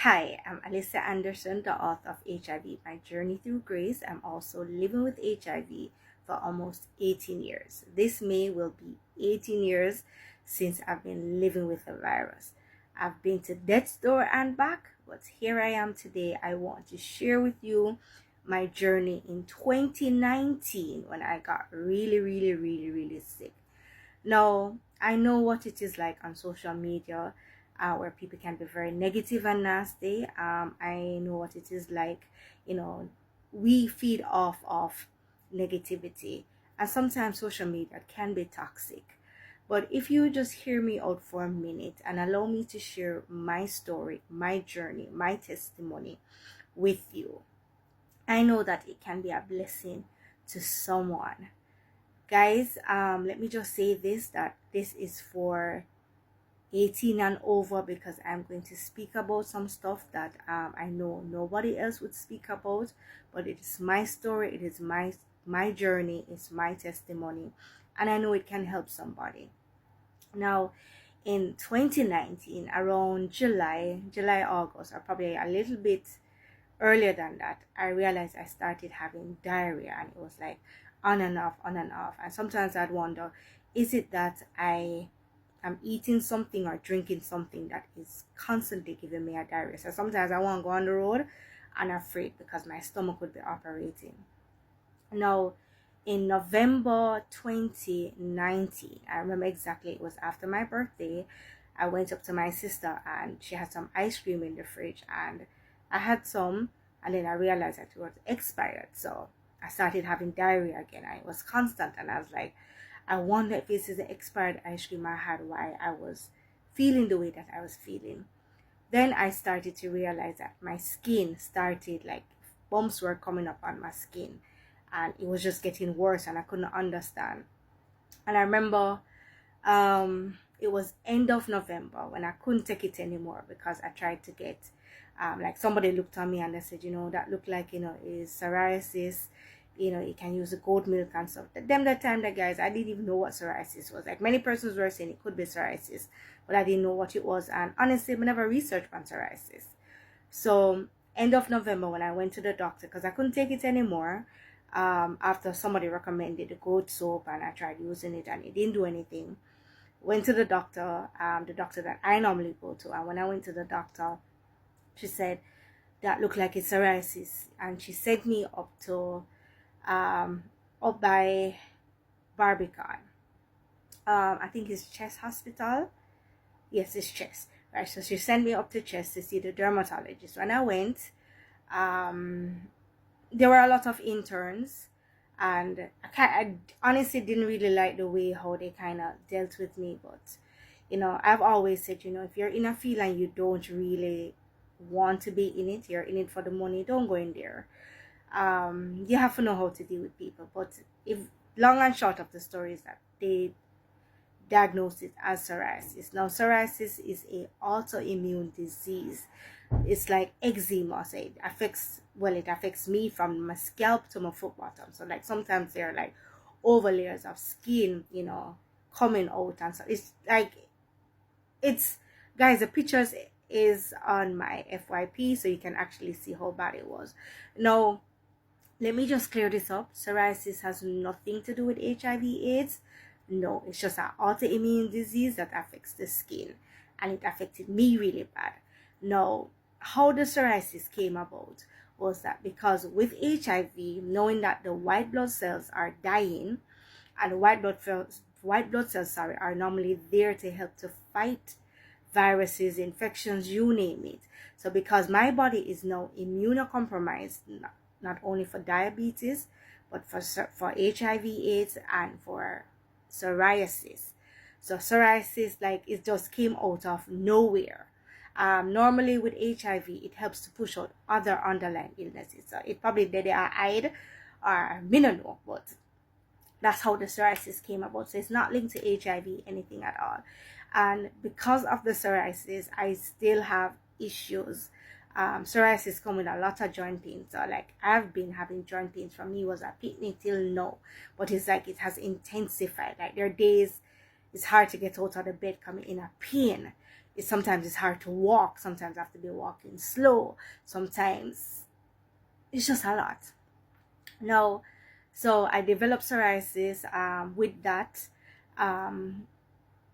Hi, I'm Alyssa Anderson, the author of HIV My Journey Through Grace. I'm also living with HIV for almost 18 years. This May will be 18 years since I've been living with the virus. I've been to death's door and back, but here I am today. I want to share with you my journey in 2019 when I got really sick. Now, I know what it is like on social media, where people can be very negative and nasty. I know what it is like, you know, we feed off of negativity, and sometimes social media can be toxic. But if you just hear me out for a minute and allow me to share my story, my journey, my testimony with you, I know that it can be a blessing to someone. Guys, let me just say this, that this is for 18 and over, because I'm going to speak about some stuff that I know nobody else would speak about, but it is my story, it is my journey, it's my testimony, and I know it can help somebody. Now, in 2019, around August, or probably a little bit earlier than that, I realized I started having diarrhea, and it was like on and off, on and off. And sometimes I'd wonder, is it that I am eating something or drinking something that is constantly giving me a diarrhea? So sometimes I want to go on the road and I'm afraid because my stomach would be operating. Now, in November 2019, I remember exactly, it was after my birthday. I went up to my sister and she had some ice cream in the fridge, and I had some, and then I realized that it was expired. So I started having diarrhea again, and it was constant. And I was like, I wonder if this is the expired ice cream I had, why I was feeling the way that I was feeling. Then I started to realize that my skin started, like, bumps were coming up on my skin, and it was just getting worse, and I couldn't understand. And I remember it was end of November when I couldn't take it anymore, because I tried to get like, somebody looked at me and they said, that looked like, is psoriasis. You can use the goat milk and stuff. That time, that guys, I didn't even know what psoriasis was. Like, many persons were saying it could be psoriasis, but I didn't know what it was. And honestly, I never researched on psoriasis. So end of November, when I went to the doctor, because I couldn't take it anymore, after somebody recommended the goat soap, and I tried using it and it didn't do anything. Went to the doctor that I normally go to, and when I went to the doctor, she said that looked like it's psoriasis, and she sent me up by Barbican. I think it's Chest Hospital. Yes, it's Chest. Right, so she sent me up to Chest to see the dermatologist. When I went, there were a lot of interns, and I honestly didn't really like the way how they kind of dealt with me. But I've always said, if you're in a field and you don't really want to be in it, you're in it for the money, don't go in there. You have to know how to deal with people. But if long and short of the story is that they diagnosed it as psoriasis. Now, psoriasis is a autoimmune disease. It's like eczema. So it affects me from my scalp to my foot bottom. So, like, sometimes there are like over layers of skin, coming out, and so it's like, it's, guys, the pictures is on my FYP, so you can actually see how bad it was. Now, let me just clear this up. Psoriasis has nothing to do with HIV/AIDS. No, it's just an autoimmune disease that affects the skin, and it affected me really bad. Now, how the psoriasis came about was that because with HIV, knowing that the white blood cells are dying, and white blood cells, sorry, are normally there to help to fight viruses, infections, you name it. So because my body is now immunocompromised, not only for diabetes, but for HIV/AIDS and for psoriasis. So psoriasis, like, it just came out of nowhere. Normally with HIV, it helps to push out other underlying illnesses. So it probably did I hide, or me no know, but that's how the psoriasis came about. So it's not linked to HIV, anything at all. And because of the psoriasis, I still have issues. Psoriasis come with a lot of joint pains. So, like, I've been having joint pains from me was a picnic till now, but it's like it has intensified. Like, there are days it's hard to get out of the bed coming in a pain. Sometimes it's hard to walk. Sometimes I have to be walking slow. Sometimes it's just a lot. No, so I developed psoriasis. With that, I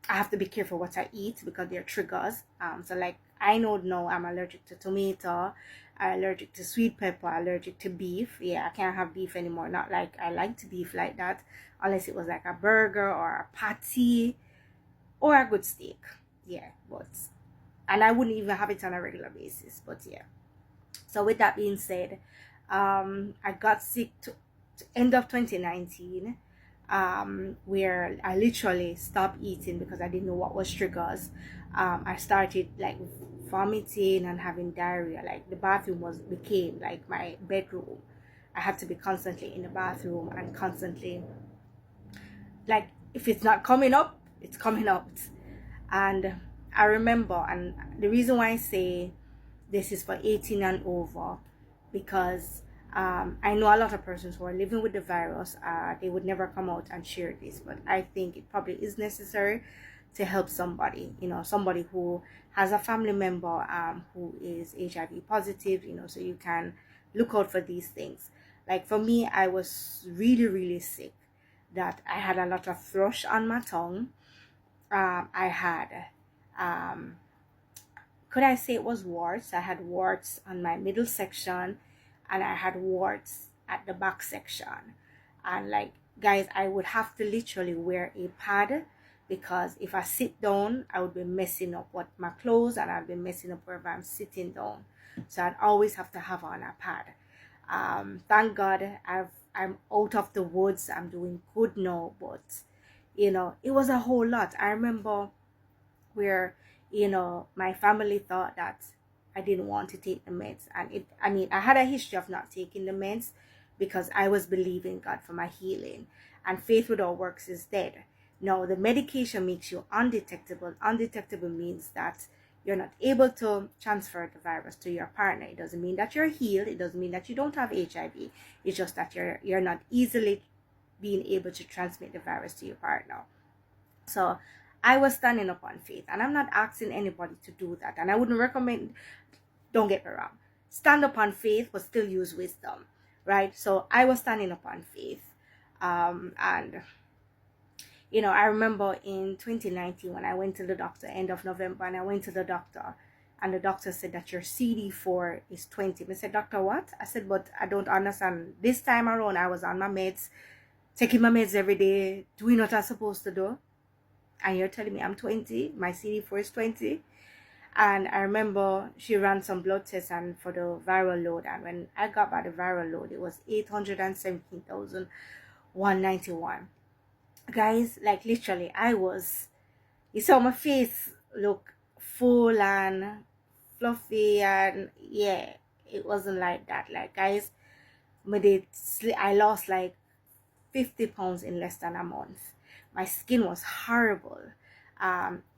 have to be careful what I eat because they're triggers. So like I know now I'm allergic to tomato, I'm allergic to sweet pepper, allergic to beef. Yeah, I can't have beef anymore. Not like I liked beef like that, unless it was like a burger or a patty or a good steak. Yeah, but and I wouldn't even have it on a regular basis. But yeah. So with that being said, I got sick to end of 2019, where I literally stopped eating because I didn't know what was triggers. I started like vomiting and having diarrhea. Like the bathroom became like my bedroom. I had to be constantly in the bathroom and constantly, like, if it's not coming up, it's coming out. And I remember, and the reason why I say this is for 18 and over, because I know a lot of persons who are living with the virus, they would never come out and share this, but I think it probably is necessary to help somebody, somebody who has a family member who is HIV positive, so you can look out for these things. Like for me, I was really, really sick, that I had a lot of thrush on my tongue. I had could I say it was warts? I had warts on my middle section, and I had warts at the back section. And like, guys, I would have to literally wear a pad, because if I sit down, I would be messing up what my clothes, and I'd be messing up wherever I'm sitting down. So I'd always have to have on a pad. Thank God I'm out of the woods. I'm doing good now, but it was a whole lot. I remember where my family thought that I didn't want to take the meds, and I had a history of not taking the meds because I was believing God for my healing, and faith without works is dead. Now the medication makes you undetectable. Undetectable means that you're not able to transfer the virus to your partner. It doesn't mean that you're healed. It doesn't mean that you don't have HIV. It's just that you're not easily being able to transmit the virus to your partner. So I was standing up on faith, and I'm not asking anybody to do that, and I wouldn't recommend, don't get me wrong, stand up on faith but still use wisdom, right? So I was standing up on faith, and I remember in 2019 when I went to the doctor, end of November, and I went to the doctor, and the doctor said that your CD4 is 20. I said, "Doctor, what?" I said, "But I don't understand. This time around I was on my meds, taking my meds every day, doing what I'm supposed to do, and you're telling me I'm 20, my CD4 is 20. And I remember she ran some blood tests and for the viral load, and when I got back the viral load, it was 817,191. Guys, like literally, you saw my face look full and fluffy, and yeah, it wasn't like that. Like, guys, I lost like 50 pounds in less than a month. My skin was horrible.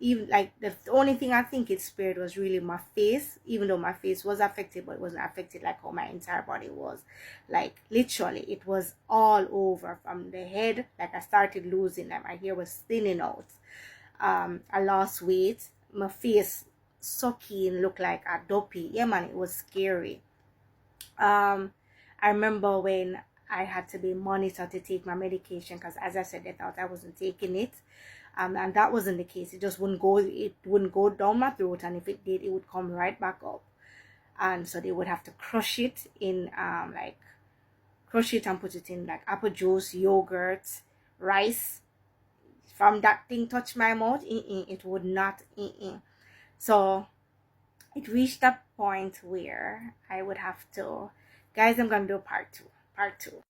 Even like the only thing I think it spared was really my face, even though my face was affected, but it wasn't affected like how my entire body was. Like literally, it was all over from the head. Like I started losing, like my hair was thinning out. I lost weight. My face sucking, looked like a dopey. Yeah, man, it was scary. I remember when I had to be monitored to take my medication, because as I said, they thought I wasn't taking it, and that wasn't the case. It just wouldn't go down my throat, and if it did, it would come right back up. And so they would have to crush it in crush it and put it in like apple juice, yogurt, rice. From that thing touch my mouth, it would not. So it reached that point where I would have to, guys, I'm gonna do part two.